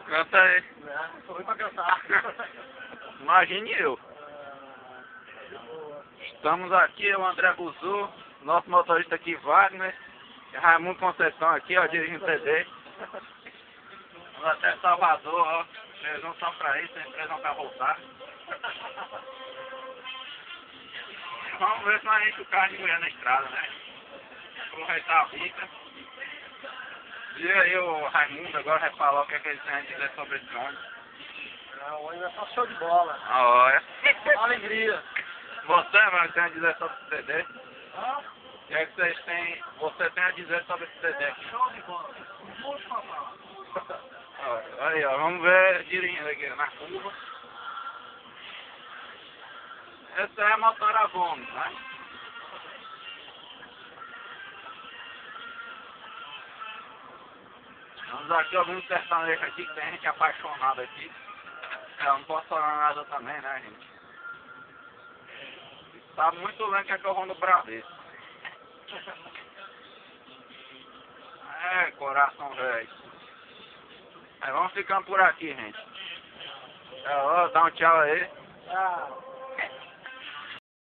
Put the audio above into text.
Canta aí. Tô ruim pra cantar. Imagine eu. Estamos aqui, o André Buzu, nosso motorista aqui, Wagner, e Raimundo Conceição aqui, ó, dirigindo CD. Vamos até Salvador, ó. Eles não são pra isso, eles não pra voltar. Vamos ver se não enche o carro de mulher na estrada, né? Aproveitar a vida. E aí o Raimundo agora vai falar o que é que ele tem a dizer sobre esse ônibus. Não, hoje é só show de bola. Ah, olha. Alegria. Você, mano, tem a dizer sobre esse CD? Ah, O que é que vocês têm, você tem a dizer sobre esse CD aqui? show de bola. Muito papai. Olha, aí, ó, vamos ver dirigindo aqui na curva. Essa é a motor a bomba, né? Vamos aqui alguns sertanejos aqui, que tem gente apaixonada aqui. Eu não posso falar nada também, né, gente? Tá muito lento que é que eu vou no Bradesco. É, coração velho. Vamos ficando por aqui, gente. Ó, dá um tchau aí. Ah.